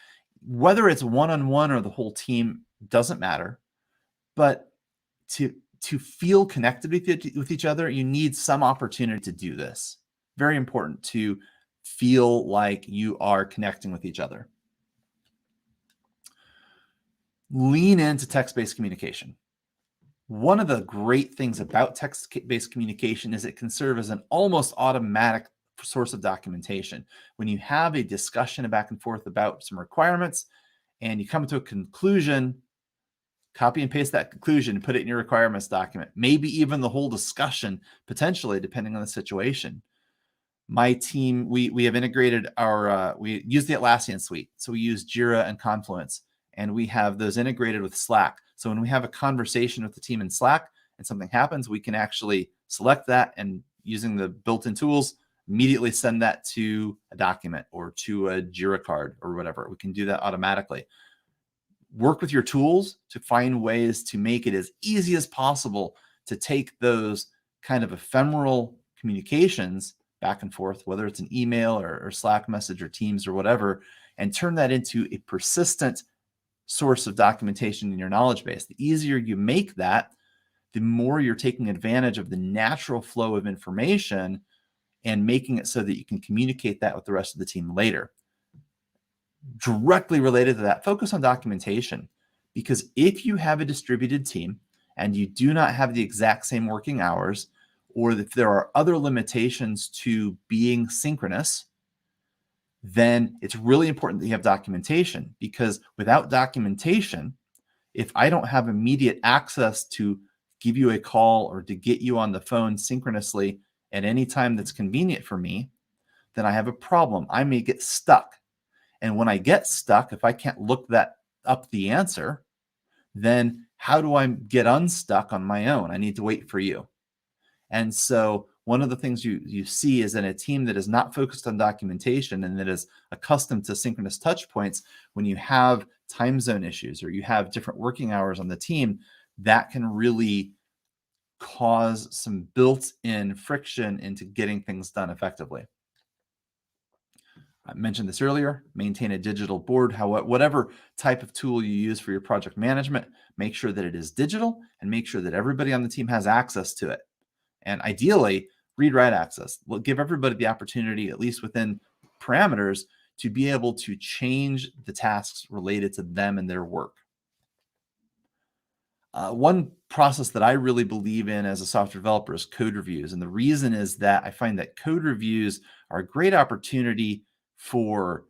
whether it's one-on-one or the whole team, doesn't matter. But to feel connected with each other, you need some opportunity to do this. Very important to feel like you are connecting with each other. Lean into text-based communication. One of the great things about text-based communication is it can serve as an almost automatic source of documentation. When you have a discussion back and forth about some requirements and you come to a conclusion, copy and paste that conclusion and put it in your requirements document. Maybe even the whole discussion, potentially, depending on the situation. My team, we have integrated we use the Atlassian suite. So we use Jira and Confluence, and we have those integrated with Slack. So when we have a conversation with the team in Slack and something happens, we can actually select that and, using the built-in tools, immediately send that to a document or to a Jira card or whatever. We can do that automatically. Work with your tools to find ways to make it as easy as possible to take those kind of ephemeral communications back and forth, whether it's an email or Slack message or Teams or whatever, and turn that into a persistent source of documentation in your knowledge base. The easier you make that, the more you're taking advantage of the natural flow of information and making it so that you can communicate that with the rest of the team later. Directly related to that, focus on documentation, because if you have a distributed team and you do not have the exact same working hours, or if there are other limitations to being synchronous, then it's really important that you have documentation, because without documentation, if I don't have immediate access to give you a call or to get you on the phone synchronously at any time that's convenient for me, then I have a problem. I may get stuck. And when I get stuck, if I can't look that up the answer, then how do I get unstuck on my own? I need to wait for you. And so one of the things you see is in a team that is not focused on documentation and that is accustomed to synchronous touch points, when you have time zone issues or you have different working hours on the team, that can really cause some built-in friction into getting things done effectively. I mentioned this earlier, maintain a digital board, whatever type of tool you use for your project management, make sure that it is digital and make sure that everybody on the team has access to it. And ideally, read-write access. Give everybody the opportunity, at least within parameters, to be able to change the tasks related to them and their work. One process that I really believe in as a software developer is code reviews. And the reason is that I find that code reviews are a great opportunity for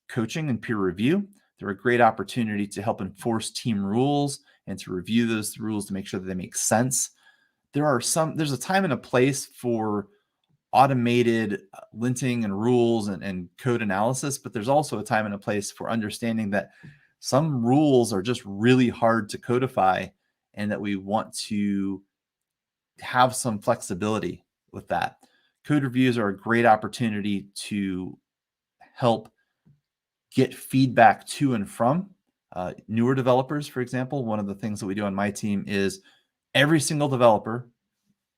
coaching and peer review. They're a great opportunity to help enforce team rules and to review those rules to make sure that they make sense. There's a time and a place for automated linting and rules and code analysis, but there's also a time and a place for understanding that some rules are just really hard to codify and that we want to have some flexibility with that. Code reviews are a great opportunity to help get feedback to and from newer developers. For example, one of the things that we do on my team is every single developer,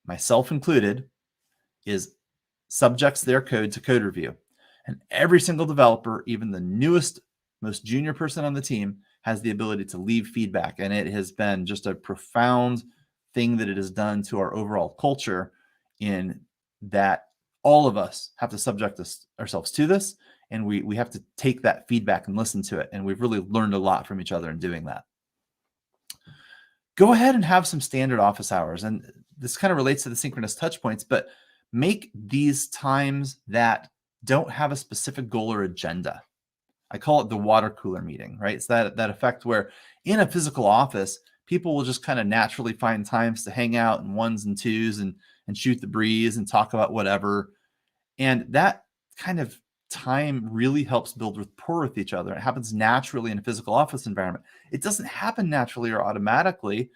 myself included, is subjects their code to code review. And every single developer, even the newest, most junior person on the team, has the ability to leave feedback. And it has been just a profound thing that it has done to our overall culture, in that all of us have to subject ourselves to this. And we have to take that feedback and listen to it. And we've really learned a lot from each other in doing that. Go ahead and have some standard office hours. And this kind of relates to the synchronous touch points, but make these times that don't have a specific goal or agenda. I call it the water cooler meeting, right? It's that effect where in a physical office, people will just kind of naturally find times to hang out in ones and twos and shoot the breeze and talk about whatever. And that kind of time really helps build rapport with each other. It happens naturally in a physical office environment. It doesn't happen naturally or automatically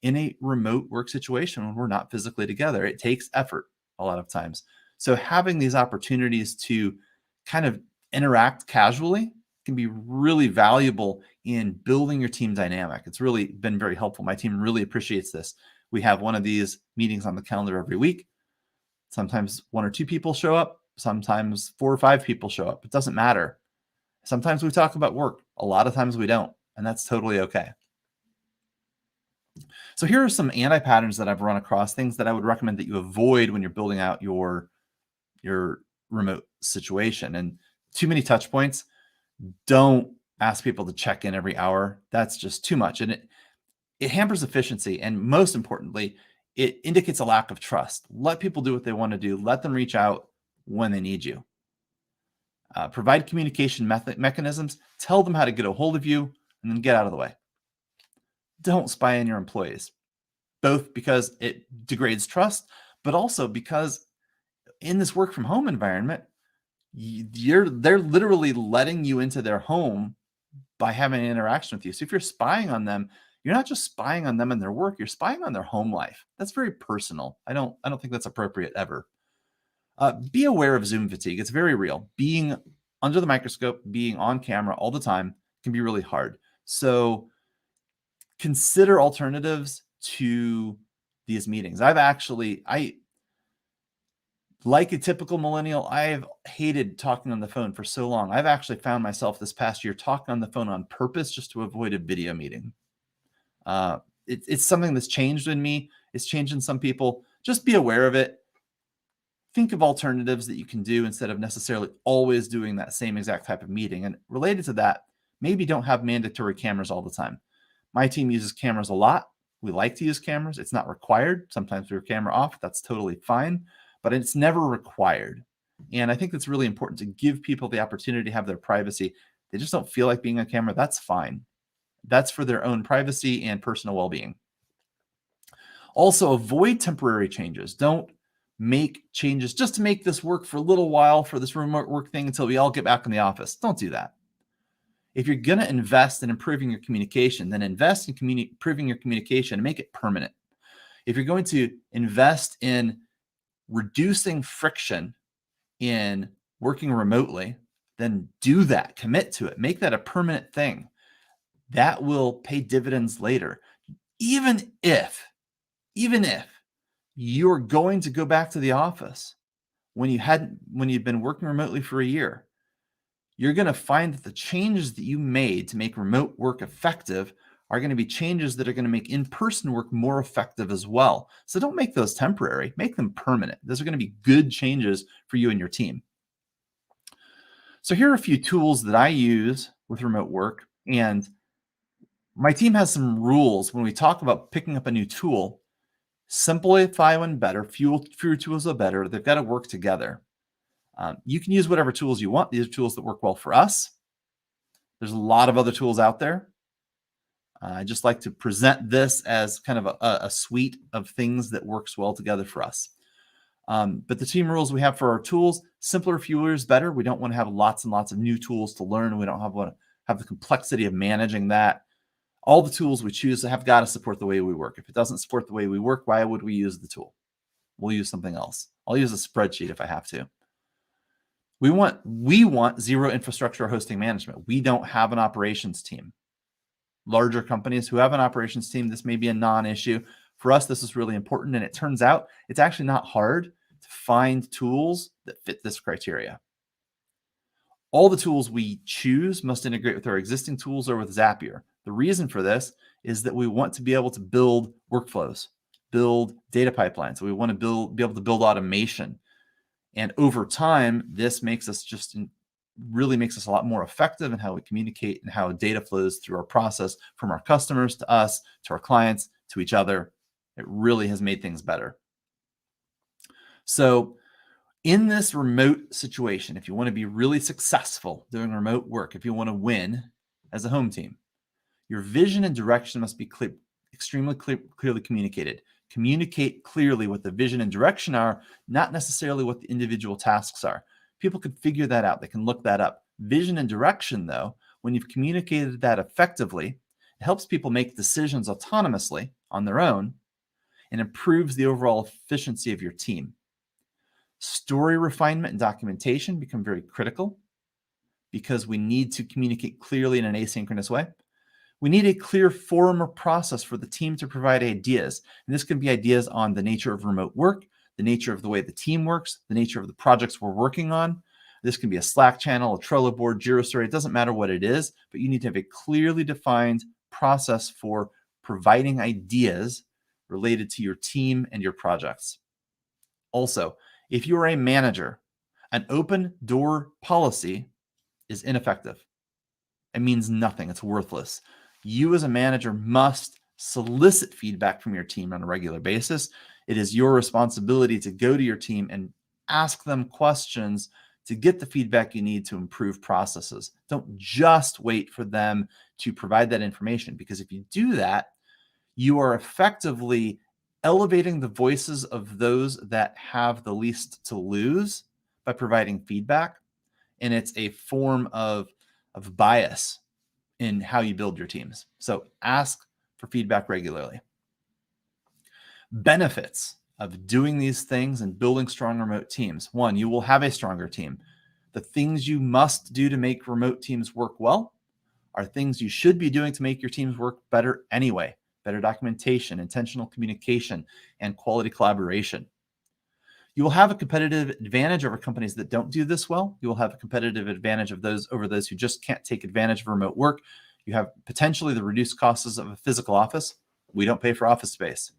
in a remote work situation when we're not physically together. It takes effort a lot of times. So having these opportunities to kind of interact casually can be really valuable in building your team dynamic. It's really been very helpful. My team really appreciates this. We have one of these meetings on the calendar every week. Sometimes 1 or 2 people show up. Sometimes 4 or 5 people show up. It doesn't matter. Sometimes we talk about work. A lot of times we don't, and that's totally okay. So here are some anti-patterns that I've run across, things that I would recommend that you avoid when you're building out your remote situation. And too many touch points. Don't ask people to check in every hour. That's just too much. And it hampers efficiency. And most importantly, it indicates a lack of trust. Let people do what they want to do. Let them reach out when they need you. Provide communication mechanisms. Tell them how to get a hold of you and then get out of the way. Don't spy on your employees, both because it degrades trust, but also because in this work from home environment, they're literally letting you into their home by having an interaction with you. So if you're spying on them, you're not just spying on them and their work, you're spying on their home life. That's very personal. I don't think that's appropriate ever. Be aware of Zoom fatigue. It's very real. Being under the microscope, being on camera all the time can be really hard. So consider alternatives to these meetings. Like a typical millennial, I've hated talking on the phone for so long. I've actually found myself this past year talking on the phone on purpose just to avoid a video meeting. It's something that's changed in me. It's changed in some people. Just be aware of it. Think of alternatives that you can do instead of necessarily always doing that same exact type of meeting. And related to that, maybe don't have mandatory cameras all the time. My team uses cameras a lot. We like to use cameras. It's not required. Sometimes we're camera off. That's totally fine, but it's never required. And I think it's really important to give people the opportunity to have their privacy. They just don't feel like being on camera. That's fine. That's for their own privacy and personal well-being. Also, avoid temporary changes. Don't make changes just to make this work for a little while for this remote work thing until we all get back in the office. Don't do that. If you're going to invest in improving your communication, then invest in improving your communication and make it permanent. If you're going to invest in reducing friction in working remotely, then do that. Commit to it. Make that a permanent thing. That will pay dividends later. Even if you're going to go back to the office, when you've been working remotely for a year, you're going to find that the changes that you made to make remote work effective are going to be changes that are going to make in-person work more effective as well. So don't make those temporary, make them permanent. Those are going to be good changes for you and your team. So here are a few tools that I use with remote work. And my team has some rules when we talk about picking up a new tool. Simplify when better, fewer tools are better. They've got to work together. You can use whatever tools you want. These are tools that work well for us. There's a lot of other tools out there. I just like to present this as kind of a suite of things that works well together for us. But the team rules we have for our tools, simpler, fewer is better. We don't want to have lots and lots of new tools to learn. We don't want to have the complexity of managing that. All the tools we choose have got to support the way we work. If it doesn't support the way we work, why would we use the tool? We'll use something else. I'll use a spreadsheet if I have to. We want zero infrastructure or hosting management. We don't have an operations team. Larger companies who have an operations team, this may be a non-issue. For us, this is really important. And it turns out it's actually not hard to find tools that fit this criteria. All the tools we choose must integrate with our existing tools or with Zapier. The reason for this is that we want to be able to build workflows, build data pipelines. We want to be able to build automation. And over time, this really makes us a lot more effective in how we communicate and how data flows through our process from our customers to us, to our clients, to each other. It really has made things better. So in this remote situation, if you want to be really successful doing remote work, if you want to win as a home team, your vision and direction must be extremely clearly communicated. Communicate clearly what the vision and direction are, not necessarily what the individual tasks are. People can figure that out. They can look that up. Vision and direction, though, when you've communicated that effectively, it helps people make decisions autonomously on their own and improves the overall efficiency of your team. Story refinement and documentation become very critical because we need to communicate clearly in an asynchronous way. We need a clear forum or process for the team to provide ideas. And this can be ideas on the nature of remote work, the nature of the way the team works, the nature of the projects we're working on. This can be a Slack channel, a Trello board, Jira story. It doesn't matter what it is, but you need to have a clearly defined process for providing ideas related to your team and your projects. Also, if you are a manager, an open door policy is ineffective. It means nothing. It's worthless. You as a manager must solicit feedback from your team on a regular basis. It is your responsibility to go to your team and ask them questions to get the feedback you need to improve processes. Don't just wait for them to provide that information, because if you do that, you are effectively elevating the voices of those that have the least to lose by providing feedback. And it's a form of bias in how you build your teams. So ask for feedback regularly. Benefits of doing these things and building strong remote teams. One, you will have a stronger team. The things you must do to make remote teams work well are things you should be doing to make your teams work better anyway. Better documentation, intentional communication, and quality collaboration. You will have a competitive advantage over companies that don't do this well. You will have a competitive advantage over those who just can't take advantage of remote work. You have potentially the reduced costs of a physical office. We don't pay for office space.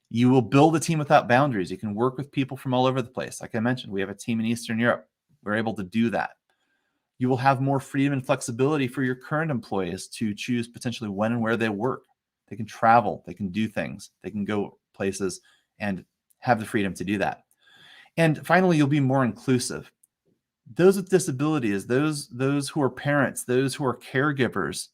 You will build a team without boundaries. You can work with people from all over the place. Like I mentioned, we have a team in Eastern Europe. We're able to do that. You will have more freedom and flexibility for your current employees to choose potentially when and where they work. They can travel, they can do things, they can go places and have the freedom to do that. And finally, you'll be more inclusive. Those with disabilities, those who are parents, those who are caregivers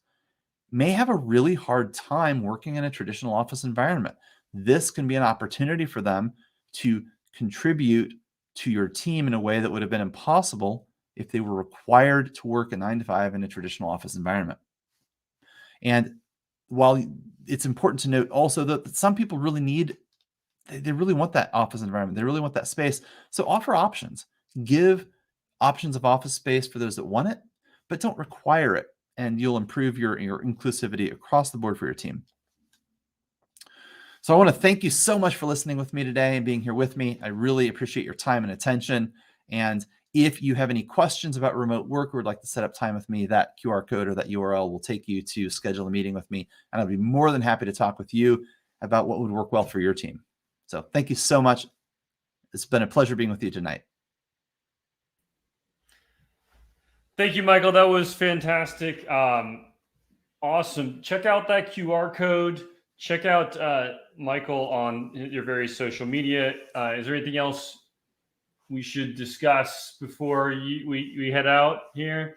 may have a really hard time working in a traditional office environment. This can be an opportunity for them to contribute to your team in a way that would have been impossible if they were required to work a 9-to-5 in a traditional office environment. And while it's important to note also that some people really really want that office environment. They really want that space. So offer options. Give options of office space for those that want it, but don't require it. And you'll improve your inclusivity across the board for your team. So I want to thank you so much for listening with me today and being here with me. I really appreciate your time and attention. And if you have any questions about remote work or would like to set up time with me, that QR code or that URL will take you to schedule a meeting with me. And I'll be more than happy to talk with you about what would work well for your team. So thank you so much. It's been a pleasure being with you tonight. Thank you, Michael. That was fantastic. Awesome. Check out that QR code. Check out Michael on your various social media. Is there anything else we should discuss before we head out here,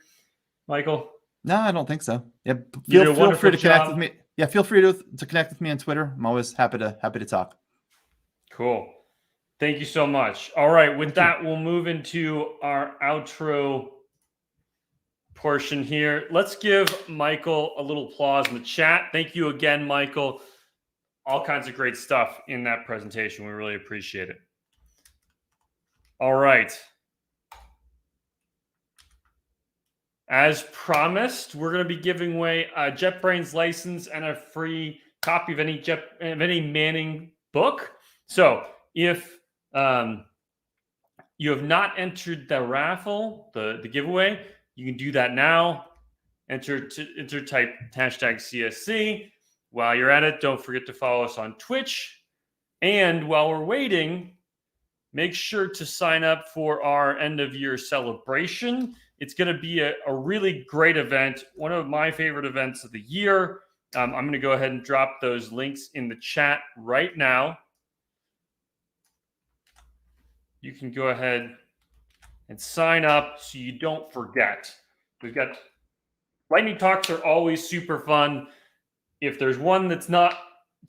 Michael? No, I don't think so. Yeah, You did a feel free to wonderful connect job. with me. Yeah, feel free to connect with me on Twitter. I'm always happy to talk. Cool. Thank you so much. All right. With that, we'll move into our outro portion here. Let's give Michael a little applause in the chat. Thank you again, Michael. All kinds of great stuff in that presentation. We really appreciate it. All right. As promised, we're going to be giving away a JetBrains license and a free copy of any Manning book. So if you have not entered the raffle, the giveaway, you can do that now. Type hashtag CSC. While you're at it, don't forget to follow us on Twitch. And while we're waiting, make sure to sign up for our end of year celebration. It's going to be a really great event, one of my favorite events of the year. I'm going to go ahead and drop those links in the chat right now. You can go ahead and sign up so you don't forget. We've got lightning talks are always super fun. If there's one that's not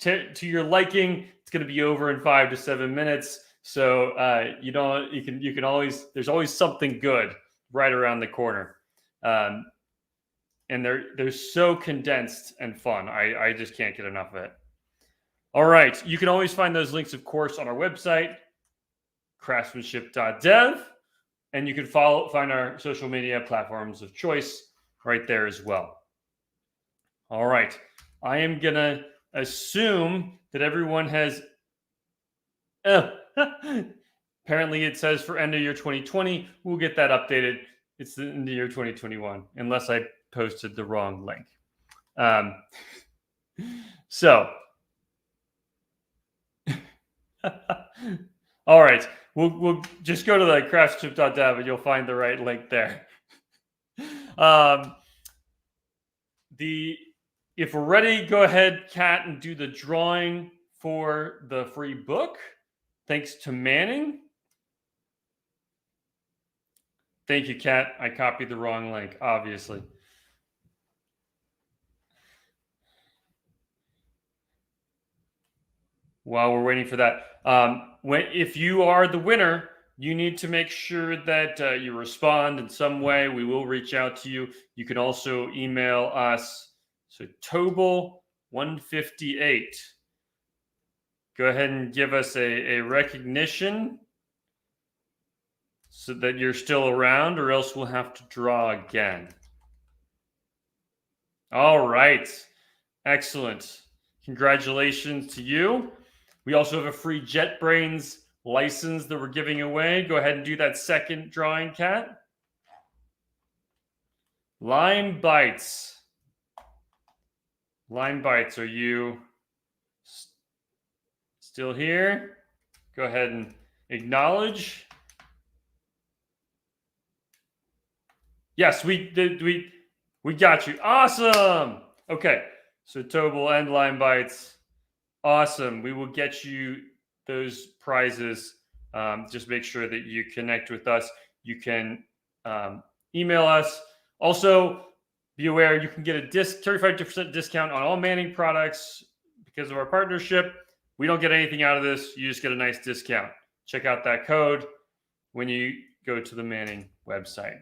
to your liking, it's going to be over in 5 to 7 minutes. So you can always, there's always something good right around the corner. And they're so condensed and fun. I just can't get enough of it. All right. You can always find those links, of course, on our website, craftsmanship.dev. And you can find our social media platforms of choice right there as well. All right. I am going to assume that everyone has... apparently it says for end of year 2020. We'll get that updated. It's the end of year 2021, unless I posted the wrong link. So, all right. We'll just go to the craftsmanship.dev and you'll find the right link there. If we're ready, go ahead, Kat, and do the drawing for the free book. Thanks to Manning. Thank you, Kat. I copied the wrong link, obviously. While we're waiting for that, if you are the winner, you need to make sure that you respond in some way. We will reach out to you. You can also email us. So Tobel158. Go ahead and give us a recognition so that you're still around, or else we'll have to draw again. All right. Excellent. Congratulations to you. We also have a free JetBrains license that we're giving away. Go ahead and do that second drawing, Kat. Line Bites. Line Bites, are you still here? Go ahead and acknowledge. Yes, we got you. Awesome. Okay, so Tobel and Line Bites. Awesome. We will get you those prizes. Just make sure that you connect with us. You can email us. Also, be aware you can get a 35% discount on all Manning products because of our partnership. We don't get anything out of this. You just get a nice discount. Check out that code when you go to the Manning website.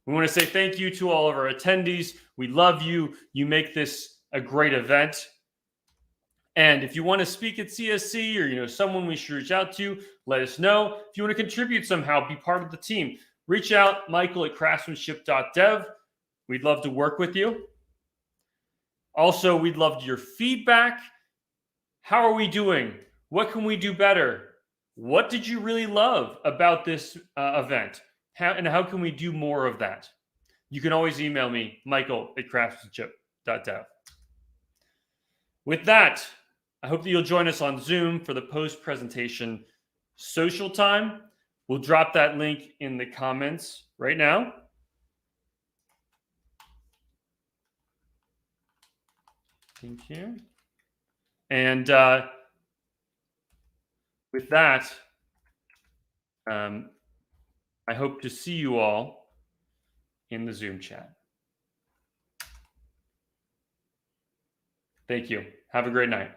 We want to say thank you to all of our attendees. We love you. You make this a great event. And if you want to speak at CSC or someone we should reach out to, let us know. If you want to contribute somehow, be part of the team, reach out, Michael at craftsmanship.dev. We'd love to work with you. Also, we'd love your feedback. How are we doing? What can we do better? What did you really love about this event? How can we do more of that? You can always email me, michael@craftsmanship.dev. With that, I hope that you'll join us on Zoom for the post-presentation social time. We'll drop that link in the comments right now. Thank you. And with that, I hope to see you all in the Zoom chat. Thank you. Have a great night.